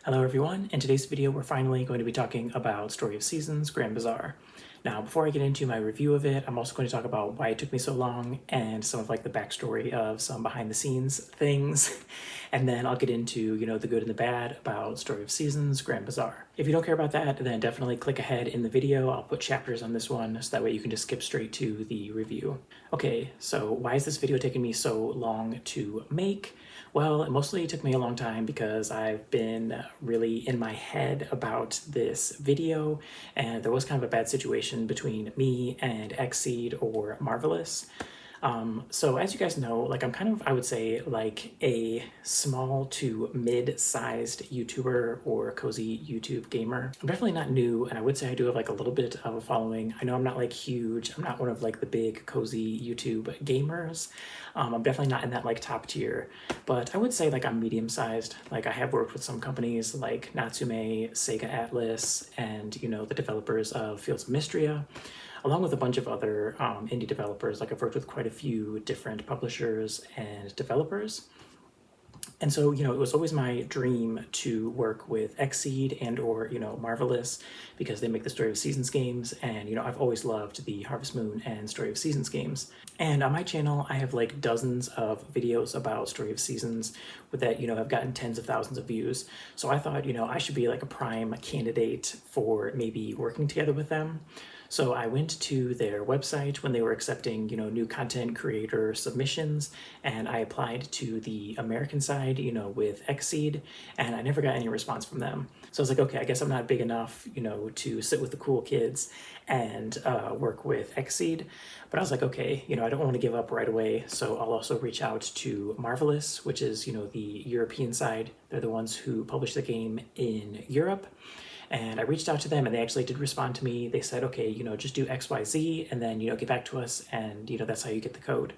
Hello everyone, in today's video we're finally going to be talking about Story of Seasons Grand Bazaar. Now before I get into my review of it, I'm also going to talk about why it took me so long and some of like the backstory of some behind the scenes things. And then I'll get into, the good and the bad about Story of Seasons Grand Bazaar. If you don't care about that, then definitely click ahead in the video. I'll put chapters on this one so that way you can just skip straight to the review. Okay, so why is this video taking me so long to make? Well, it mostly took me a long time because I've been really in my head about this video, and there was kind of a bad situation between me and XSEED or Marvelous. So as you guys know, like I'm kind of, I would say, like a small to mid-sized YouTuber or cozy YouTube gamer. I'm definitely not new, and I would say I do have like a little bit of a following. I know I'm not like huge. I'm not one of like the big cozy YouTube gamers. I'm definitely not in that like top tier, but I would say like I'm medium-sized. Like I have worked with some companies like Natsume, Sega Atlas, and the developers of Fields of Mystria, along with a bunch of other indie developers. Like I've worked with quite a few different publishers and developers. And so, it was always my dream to work with XSEED and or, Marvelous, because they make the Story of Seasons games. And, I've always loved the Harvest Moon and Story of Seasons games. And on my channel, I have like dozens of videos about Story of Seasons with that, have gotten tens of thousands of views. So I thought, I should be like a prime candidate for maybe working together with them. So I went to their website when they were accepting, new content creator submissions, and I applied to the American side, with XSEED, and I never got any response from them. So I was like, okay, I guess I'm not big enough, to sit with the cool kids and work with XSEED. But I was like, okay, I don't want to give up right away, so I'll also reach out to Marvelous, which is, the European side. They're the ones who publish the game in Europe. And I reached out to them and they actually did respond to me. They said, okay, just do XYZ and then, get back to us, and, that's how you get the code.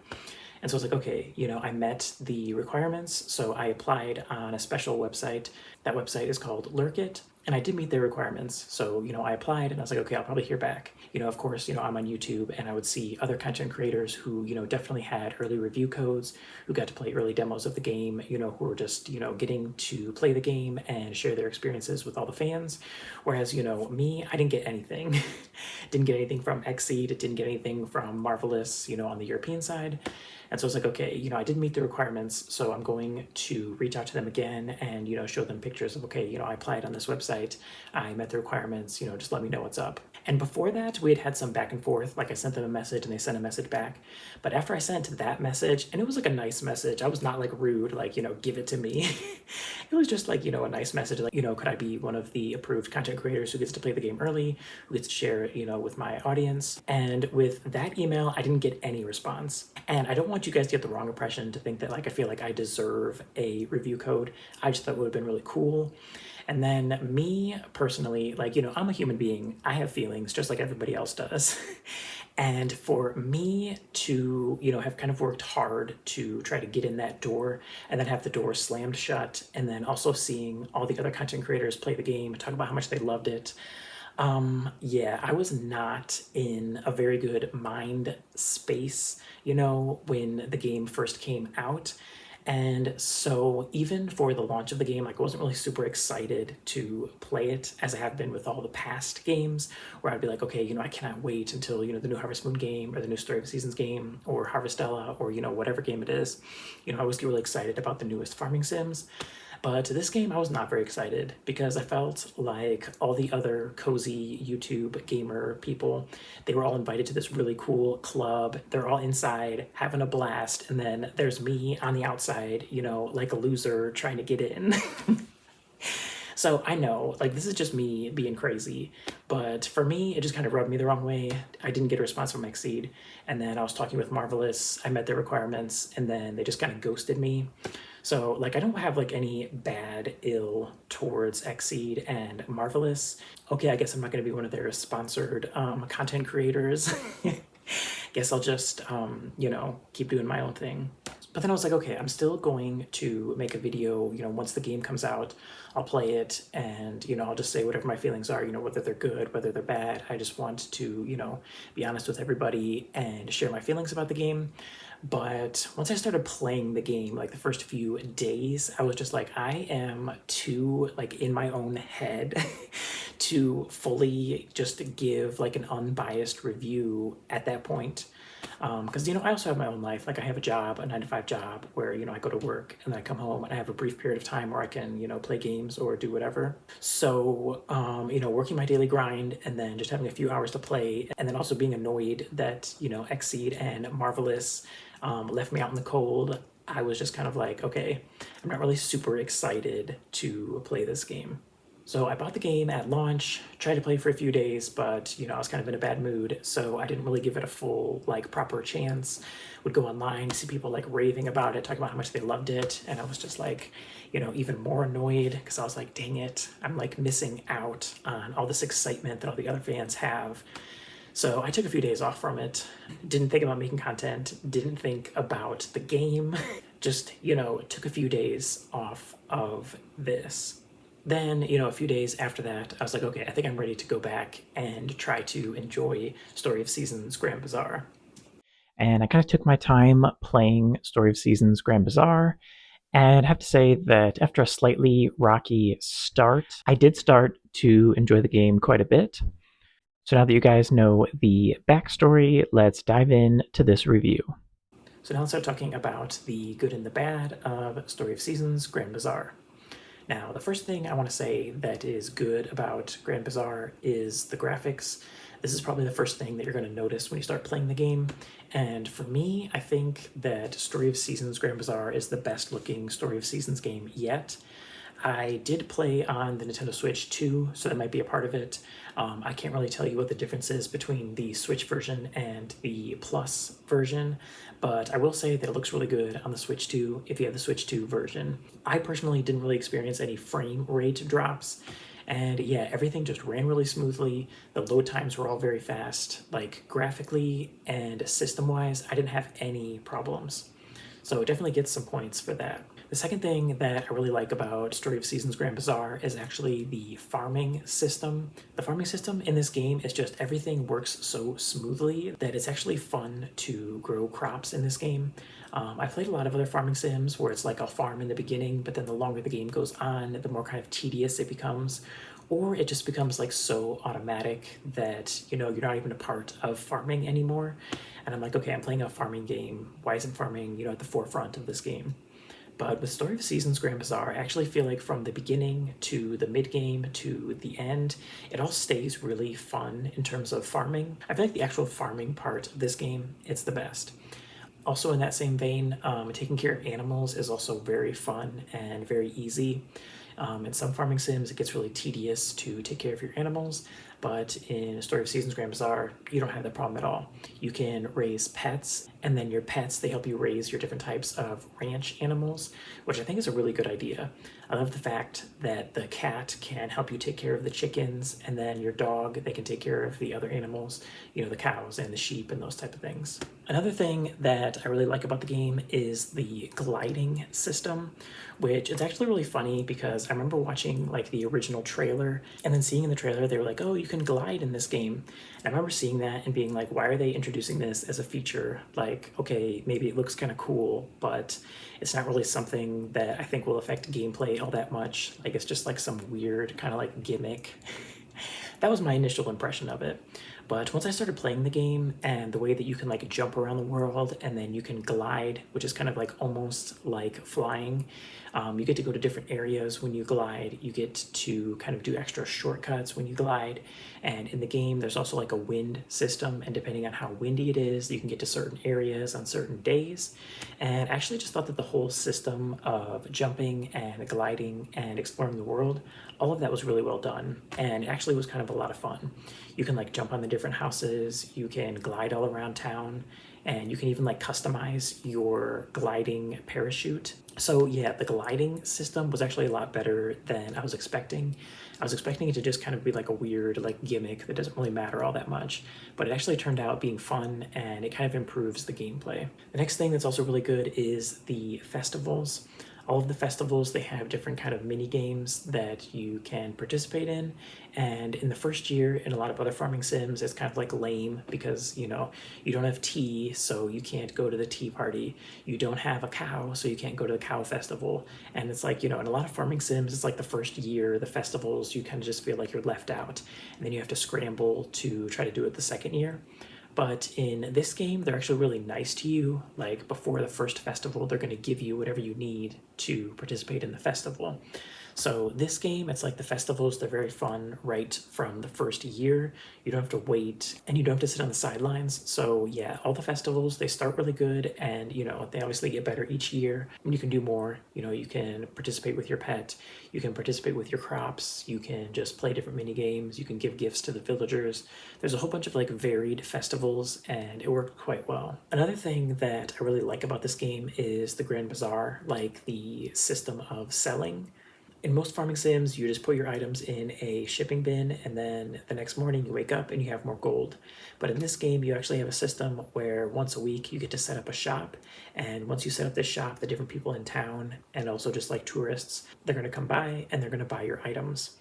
And so I was like, okay, I met the requirements. So I applied on a special website. That website is called Lurkit. And I did meet their requirements. So, I applied and I was like, okay, I'll probably hear back. Of course, I'm on YouTube and I would see other content creators who, definitely had early review codes, who got to play early demos of the game, who were just, getting to play the game and share their experiences with all the fans. Whereas, me, I didn't get anything. Didn't get anything from XSEED, didn't get anything from Marvelous, on the European side. And so I was like, okay, I did meet the requirements, so I'm going to reach out to them again and, show them pictures of, okay, I applied on this website, I met the requirements, just let me know what's up. And before that, we had some back and forth. Like I sent them a message and they sent a message back. But after I sent that message, and it was like a nice message, I was not like rude, like, give it to me. It was just like, a nice message, like, could I be one of the approved content creators who gets to play the game early, who gets to share, with my audience. And with that email, I didn't get any response. And I don't want you guys to get the wrong impression to think that like I feel like I deserve a review code. I just thought it would have been really cool. And then me personally, like, I'm a human being. I have feelings just like everybody else does. And for me to, have kind of worked hard to try to get in that door and then have the door slammed shut, and then also seeing all the other content creators play the game, talk about how much they loved it. Yeah, I was not in a very good mind space, when the game first came out. And so even for the launch of the game, like I wasn't really super excited to play it as I have been with all the past games, where I'd be like, okay, I cannot wait until, the new Harvest Moon game or the new Story of Seasons game or Harvestella or, whatever game it is. I always get really excited about the newest farming sims. But this game, I was not very excited because I felt like all the other cozy YouTube gamer people, they were all invited to this really cool club. They're all inside having a blast. And then there's me on the outside, like a loser trying to get in. So I know, like, this is just me being crazy, but for me, it just kind of rubbed me the wrong way. I didn't get a response from XSEED, and then I was talking with Marvelous, I met their requirements, and then they just kind of ghosted me. So, like, I don't have, like, any bad ill towards XSEED and Marvelous. Okay, I guess I'm not going to be one of their sponsored content creators. Guess I'll just, keep doing my own thing. But then I was like, okay, I'm still going to make a video, once the game comes out, I'll play it and, I'll just say whatever my feelings are, whether they're good, whether they're bad. I just want to, be honest with everybody and share my feelings about the game. But once I started playing the game, like the first few days, I was just like, I am too like in my own head to fully just give like an unbiased review at that point. Because I also have my own life. Like I have a job, a 9-to-5 job, where I go to work and then I come home and I have a brief period of time where I can play games or do whatever. So working my daily grind and then just having a few hours to play, and then also being annoyed that XSEED and Marvelous left me out in the cold. I was just kind of like, okay, I'm not really super excited to play this game. So I bought the game at launch, tried to play for a few days, but I was kind of in a bad mood, so I didn't really give it a full, like, proper chance. Would go online, see people like raving about it, talking about how much they loved it, and I was just like, even more annoyed because I was like, dang it, I'm like missing out on all this excitement that all the other fans have. So I took a few days off from it, didn't think about making content, didn't think about the game, just, took a few days off of this. Then, a few days after that, I was like, okay, I think I'm ready to go back and try to enjoy Story of Seasons Grand Bazaar. And I kind of took my time playing Story of Seasons Grand Bazaar. And I have to say that after a slightly rocky start, I did start to enjoy the game quite a bit. So now that you guys know the backstory, let's dive in to this review. So now let's start talking about the good and the bad of Story of Seasons Grand Bazaar. Now, the first thing I want to say that is good about Grand Bazaar is the graphics. This is probably the first thing that you're going to notice when you start playing the game. And for me, I think that Story of Seasons Grand Bazaar is the best looking Story of Seasons game yet. I did play on the Nintendo Switch too, so that might be a part of it. I can't really tell you what the difference is between the Switch version and the Plus version, but I will say that it looks really good on the Switch 2 if you have the Switch 2 version. I personally didn't really experience any frame rate drops, and yeah, everything just ran really smoothly. The load times were all very fast, like graphically and system-wise, I didn't have any problems. So it definitely gets some points for that. The second thing that I really like about Story of Seasons Grand Bazaar is actually the farming system. The farming system in this game is just everything works so smoothly that it's actually fun to grow crops in this game. I played a lot of other farming sims where it's like I'll farm in the beginning, but then the longer the game goes on, the more kind of tedious it becomes. Or it just becomes like so automatic that, you're not even a part of farming anymore. And I'm like, okay, I'm playing a farming game. Why isn't farming, at the forefront of this game? But with Story of Seasons Grand Bazaar, I actually feel like from the beginning to the mid-game to the end, it all stays really fun in terms of farming. I feel like the actual farming part of this game, it's the best. Also in that same vein, taking care of animals is also very fun and very easy. In some farming sims, it gets really tedious to take care of your animals, but in Story of Seasons Grand Bazaar, you don't have that problem at all. You can raise pets, and then your pets, they help you raise your different types of ranch animals, which I think is a really good idea. I love the fact that the cat can help you take care of the chickens, and then your dog, they can take care of the other animals, the cows and the sheep and those type of things. Another thing that I really like about the game is the gliding system, which is actually really funny because I remember watching like the original trailer and then seeing in the trailer they were like, oh, you can glide in this game. And I remember seeing that and being like, why are they introducing this as a feature? Like, okay, maybe it looks kind of cool, but it's not really something that I think will affect gameplay all that much. Like it's just like some weird kind of like gimmick. That was my initial impression of it. But once I started playing the game and the way that you can like jump around the world and then you can glide, which is kind of like almost like flying, you get to go to different areas when you glide. You get to kind of do extra shortcuts when you glide. And in the game, there's also like a wind system. And depending on how windy it is, you can get to certain areas on certain days. And I actually just thought that the whole system of jumping and gliding and exploring the world, all of that was really well done. And it actually was kind of a lot of fun. You can like jump on the different houses, you can glide all around town, and you can even like customize your gliding parachute. So yeah, the gliding system was actually a lot better than I was expecting. I was expecting it to just kind of be like a weird like gimmick that doesn't really matter all that much, but it actually turned out being fun and it kind of improves the gameplay. The next thing that's also really good is the festivals. All of the festivals, they have different kind of mini games that you can participate in. And in the first year, in a lot of other farming sims, it's kind of like lame because, you know, you don't have tea, so you can't go to the tea party. You don't have a cow, so you can't go to the cow festival. And it's like, you know, in a lot of farming sims, it's like the first year, the festivals, you kind of just feel like you're left out. And then you have to scramble to try to do it the second year. But in this game, they're actually really nice to you. Like before the first festival, they're going to give you whatever you need to participate in the festival. So this game, it's like the festivals, they're very fun right from the first year. You don't have to wait and you don't have to sit on the sidelines. So yeah, all the festivals, they start really good and you know, they obviously get better each year. And you can do more, you know, you can participate with your pet, you can participate with your crops, you can just play different mini games, you can give gifts to the villagers. There's a whole bunch of like varied festivals and it worked quite well. Another thing that I really like about this game is the Grand Bazaar, like the system of selling. In most farming sims, you just put your items in a shipping bin and then the next morning you wake up and you have more gold. But in this game, you actually have a system where once a week you get to set up a shop. And once you set up this shop, the different people in town and also just like tourists, they're going to come by and they're going to buy your items.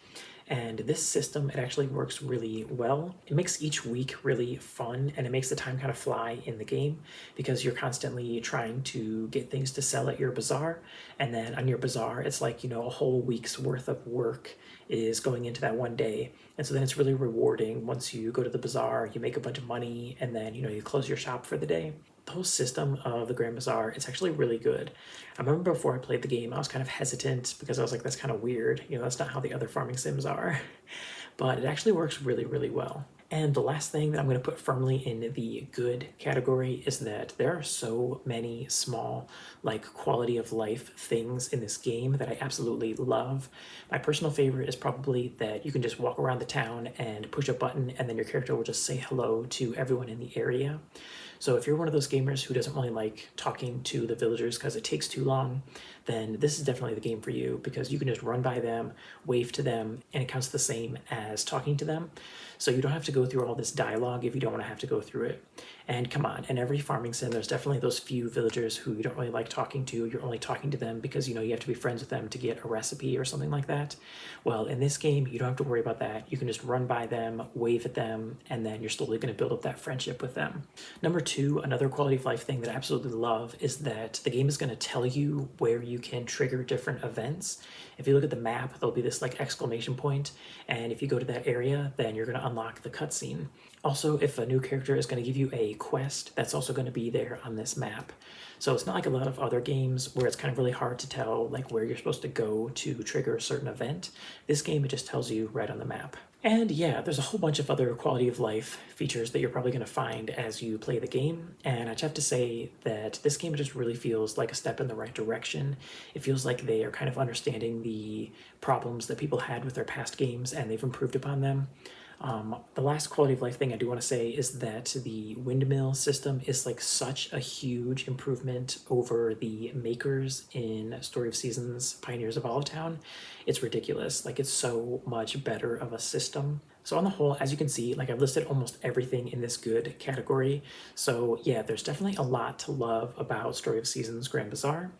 And this system, it actually works really well. It makes each week really fun and it makes the time kind of fly in the game because you're constantly trying to get things to sell at your bazaar. And then on your bazaar, it's like, you know, a whole week's worth of work is going into that one day. And so then it's really rewarding once you go to the bazaar, you make a bunch of money, and then, you know, you close your shop for the day. The whole system of the Grand Bazaar, it's actually really good. I remember before I played the game, I was kind of hesitant because I was like, that's kind of weird. You know, that's not how the other farming sims are. But it actually works really, really well. And the last thing that I'm going to put firmly in the good category is that there are so many small, like quality of life things in this game that I absolutely love. My personal favorite is probably that you can just walk around the town and push a button and then your character will just say hello to everyone in the area. So if you're one of those gamers who doesn't really like talking to the villagers because it takes too long, then this is definitely the game for you because you can just run by them, wave to them, and it counts the same as talking to them. So you don't have to go through all this dialogue if you don't want to have to go through it. And come on, in every farming sim, there's definitely those few villagers who you don't really like talking to. You're only talking to them because, you know, you have to be friends with them to get a recipe or something like that. Well, in this game, you don't have to worry about that. You can just run by them, wave at them, and then you're slowly going to build up that friendship with them. Number two, another quality of life thing that I absolutely love is that the game is going to tell you where you can trigger different events. If you look at the map, there'll be this like exclamation point, and if you go to that area, then you're going to unlock the cutscene. Also, if a new character is going to give you a quest, that's also going to be there on this map. So it's not like a lot of other games where it's kind of really hard to tell like where you're supposed to go to trigger a certain event. This game, it just tells you right on the map. And yeah, there's a whole bunch of other quality of life features that you're probably going to find as you play the game. And I just have to say that this game just really feels like a step in the right direction. It feels like they are kind of understanding the problems that people had with their past games and they've improved upon them. The last quality of life thing I do want to say is that the windmill system is like such a huge improvement over the makers in Story of Seasons, Pioneers of Olive It's ridiculous. Like it's so much better of a system. So on the whole, as you can see, like I've listed almost everything in this good category. So yeah, there's definitely a lot to love about Story of Seasons Grand Bazaar.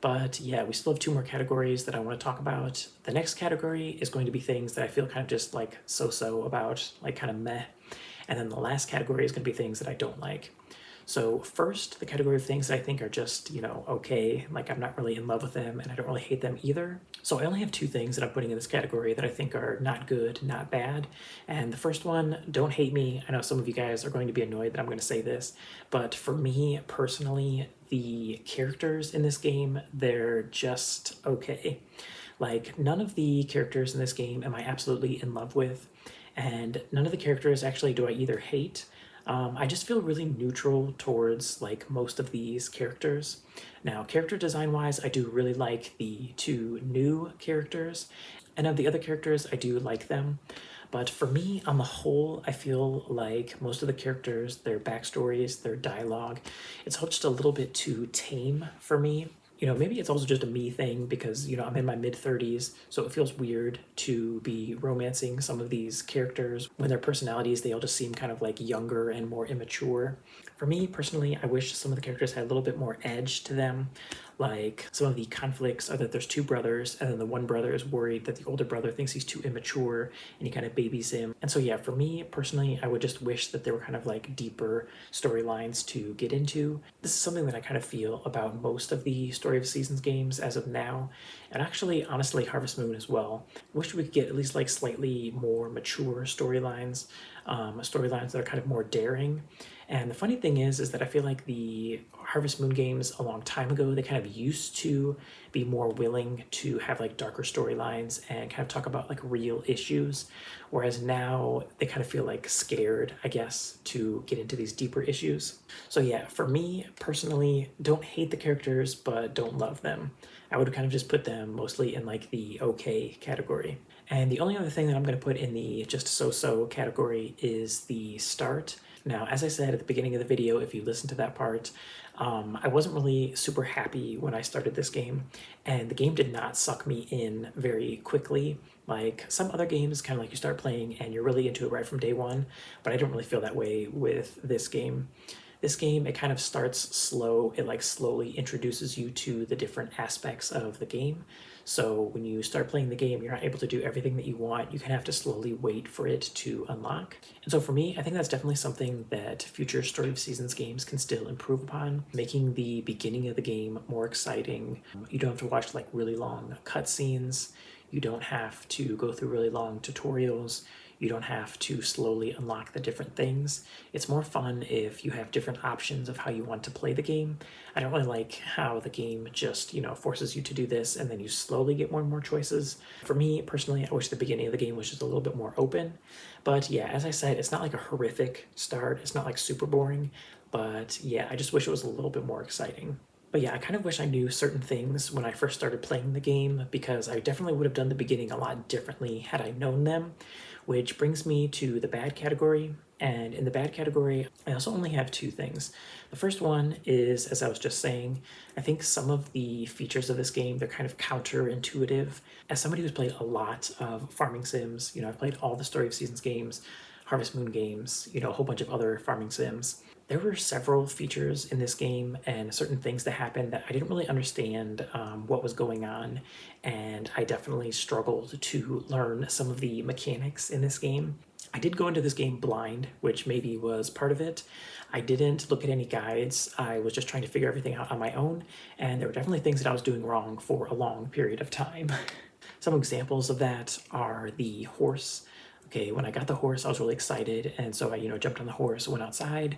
But yeah, we still have two more categories that I want to talk about. The next category is going to be things that I feel kind of just like so-so about, like kind of meh. And then the last category is going to be things that I don't like. So first, the category of things that I think are just, you know, okay, like I'm not really in love with them and I don't really hate them either. So I only have two things that I'm putting in this category that I think are not good, not bad. And the first one, don't hate me. I know some of you guys are going to be annoyed that I'm going to say this, but for me personally, the characters in this game, they're just okay. Like none of the characters in this game am I absolutely in love with, and none of the characters actually do I either hate. I just feel really neutral towards like most of these characters. Now, character design wise, I do really like the two new characters. And of the other characters, I do like them. But for me, on the whole, I feel like most of the characters, their backstories, their dialogue, it's all just a little bit too tame for me. You know, maybe it's also just a me thing because, you know, I'm in my mid-30s, so it feels weird to be romancing some of these characters when their personalities, they all just seem kind of like younger and more immature. For me personally, I wish some of the characters had a little bit more edge to them. Like some of the conflicts are that there's two brothers, and then the one brother is worried that the older brother thinks he's too immature and he kind of babies him. And so, yeah, for me personally, I would just wish that there were kind of like deeper storylines to get into. This is something that I kind of feel about most of the Story of Seasons games as of now, and actually, honestly, Harvest Moon as well. I wish we could get at least like slightly more mature storylines, storylines that are kind of more daring. And the funny thing is that I feel like the Harvest Moon games a long time ago, they kind of used to be more willing to have like darker storylines and kind of talk about like real issues. Whereas now they kind of feel like scared, I guess, to get into these deeper issues. So yeah, for me personally, don't hate the characters, but don't love them. I would kind of just put them mostly in like the okay category. And the only other thing that I'm going to put in the just so-so category is the start. Now, as I said at the beginning of the video, if you listen to that part, I wasn't really super happy when I started this game, and the game did not suck me in very quickly. Like some other games, kind of like you start playing and you're really into it right from day one, but I don't really feel that way with this game. This game, it kind of starts slow. It like slowly introduces you to the different aspects of the game. So when you start playing the game, you're not able to do everything that you want. You kind of have to slowly wait for it to unlock. And so for me, I think that's definitely something that future Story of Seasons games can still improve upon, making the beginning of the game more exciting. You don't have to watch like really long cutscenes. You don't have to go through really long tutorials. You don't have to slowly unlock the different things. It's more fun if you have different options of how you want to play the game. I don't really like how the game just, you know, forces you to do this and then you slowly get more and more choices. For me, personally, I wish the beginning of the game was just a little bit more open. But yeah, as I said, it's not like a horrific start. It's not like super boring. But yeah, I just wish it was a little bit more exciting. But yeah, I kind of wish I knew certain things when I first started playing the game because I definitely would have done the beginning a lot differently had I known them, which brings me to the bad category. And in the bad category, I also only have two things. The first one is, as I was just saying, I think some of the features of this game, they're kind of counterintuitive. As somebody who's played a lot of farming sims, you know, I've played all the Story of Seasons games, Harvest Moon games, you know, a whole bunch of other farming sims. There were several features in this game and certain things that happened that I didn't really understand what was going on, and I definitely struggled to learn some of the mechanics in this game. I did go into this game blind, which maybe was part of it. I didn't look at any guides. I was just trying to figure everything out on my own, and there were definitely things that I was doing wrong for a long period of time. Some examples of that are the horse. Okay, when I got the horse, I was really excited, and so I, you know, jumped on the horse, went outside,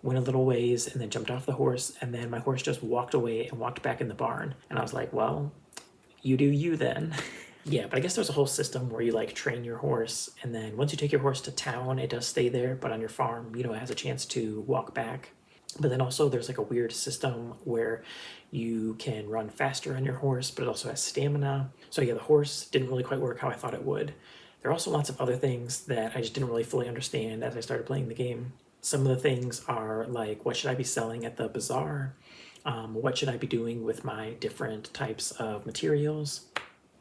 went a little ways, and then jumped off the horse, and then my horse just walked away and walked back in the barn. And I was like, well, you do you then. Yeah, but I guess there's a whole system where you like train your horse, and then once you take your horse to town, it does stay there, but on your farm, you know, it has a chance to walk back. But then also there's like a weird system where you can run faster on your horse, but it also has stamina. So yeah, the horse didn't really quite work how I thought it would. There are also lots of other things that I just didn't really fully understand as I started playing the game. Some of the things are like, what should I be selling at the bazaar? What should I be doing with my different types of materials?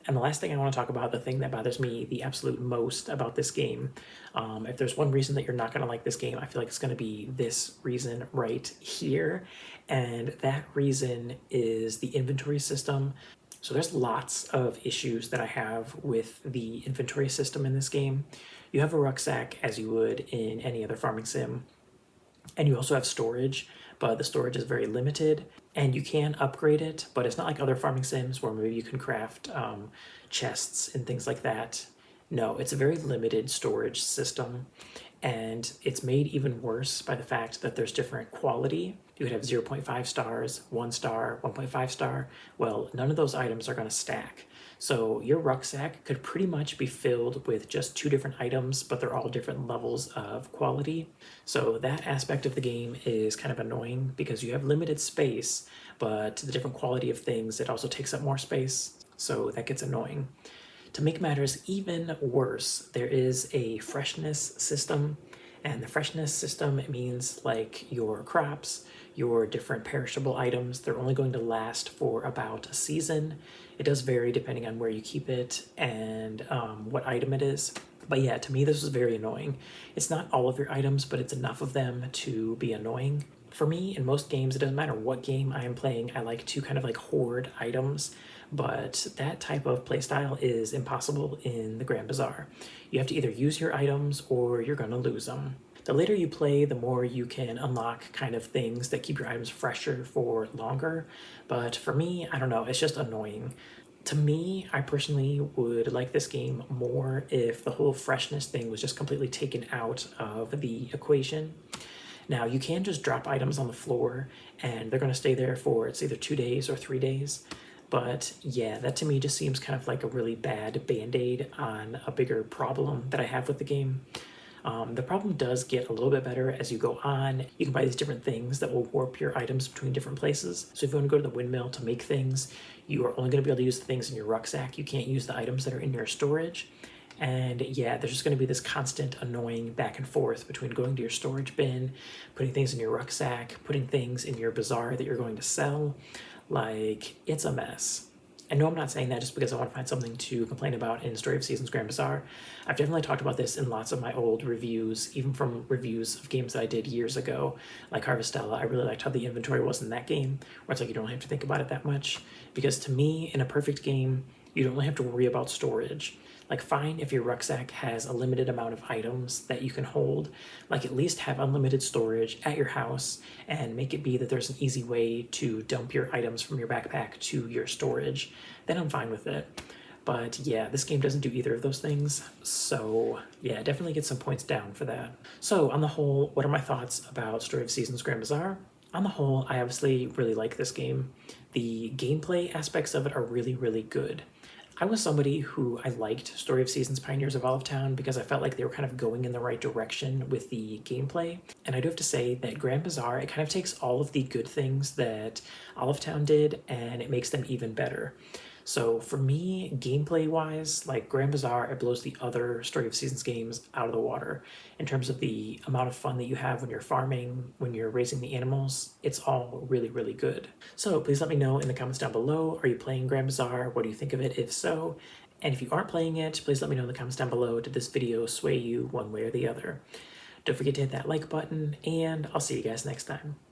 And the last thing I want to talk about, the thing that bothers me the absolute most about this game, if there's one reason that you're not going to like this game, I feel like it's going to be this reason right here. And that reason is the inventory system. So there's lots of issues that I have with the inventory system in this game. You have a rucksack as you would in any other farming sim, and you also have storage, but the storage is very limited, and you can upgrade it, but it's not like other farming sims where maybe you can craft chests and things like that. No, it's a very limited storage system, and it's made even worse by the fact that there's different quality. You could have 0.5 stars, 1 star, 1.5 star. Well, none of those items are going to stack. So your rucksack could pretty much be filled with just 2 different items, but they're all different levels of quality. So that aspect of the game is kind of annoying because you have limited space, but the different quality of things, it also takes up more space. So that gets annoying. To make matters even worse, there is a freshness system, and the freshness system means like your crops, your different perishable items, they're only going to last for about a season. It does vary depending on where you keep it and what item it is. But yeah, to me, this was very annoying. It's not all of your items, but it's enough of them to be annoying. For me, in most games, it doesn't matter what game I am playing, I like to kind of like hoard items, but that type of playstyle is impossible in the Grand Bazaar. You have to either use your items or you're gonna lose them. The later you play, the more you can unlock kind of things that keep your items fresher for longer, but for me, I don't know, it's just annoying. To me, I personally would like this game more if the whole freshness thing was just completely taken out of the equation. Now, you can just drop items on the floor and they're going to stay there for it's either 2 days or 3 days. But yeah, that to me just seems kind of like a really bad band-aid on a bigger problem that I have with the game. The problem does get a little bit better as you go on. You can buy these different things that will warp your items between different places. So if you want to go to the windmill to make things, you are only going to be able to use the things in your rucksack. You can't use the items that are in your storage. And yeah, there's just going to be this constant annoying back and forth between going to your storage bin, putting things in your rucksack, putting things in your bazaar that you're going to sell. Like, it's a mess. I know I'm not saying that just because I want to find something to complain about in Story of Seasons Grand Bazaar. I've definitely talked about this in lots of my old reviews, even from reviews of games that I did years ago, like Harvestella. I really liked how the inventory was in that game, where it's like you don't have to think about it that much. Because to me, in a perfect game, you don't really have to worry about storage. Like, fine if your rucksack has a limited amount of items that you can hold, like at least have unlimited storage at your house and make it be that there's an easy way to dump your items from your backpack to your storage. Then I'm fine with it. But yeah, this game doesn't do either of those things. So yeah, definitely get some points down for that. So on the whole, what are my thoughts about Story of Seasons Grand Bazaar? On the whole, I obviously really like this game. The gameplay aspects of it are really, really good. I was somebody who I liked Story of Seasons Pioneers of Olive Town because I felt like they were kind of going in the right direction with the gameplay. And I do have to say that Grand Bazaar, it kind of takes all of the good things that Olive Town did and it makes them even better. So for me, gameplay-wise, like Grand Bazaar, it blows the other Story of Seasons games out of the water. In terms of the amount of fun that you have when you're farming, when you're raising the animals, it's all really, really good. So please let me know in the comments down below, are you playing Grand Bazaar? What do you think of it, if so? And if you aren't playing it, please let me know in the comments down below, did this video sway you one way or the other? Don't forget to hit that like button, and I'll see you guys next time.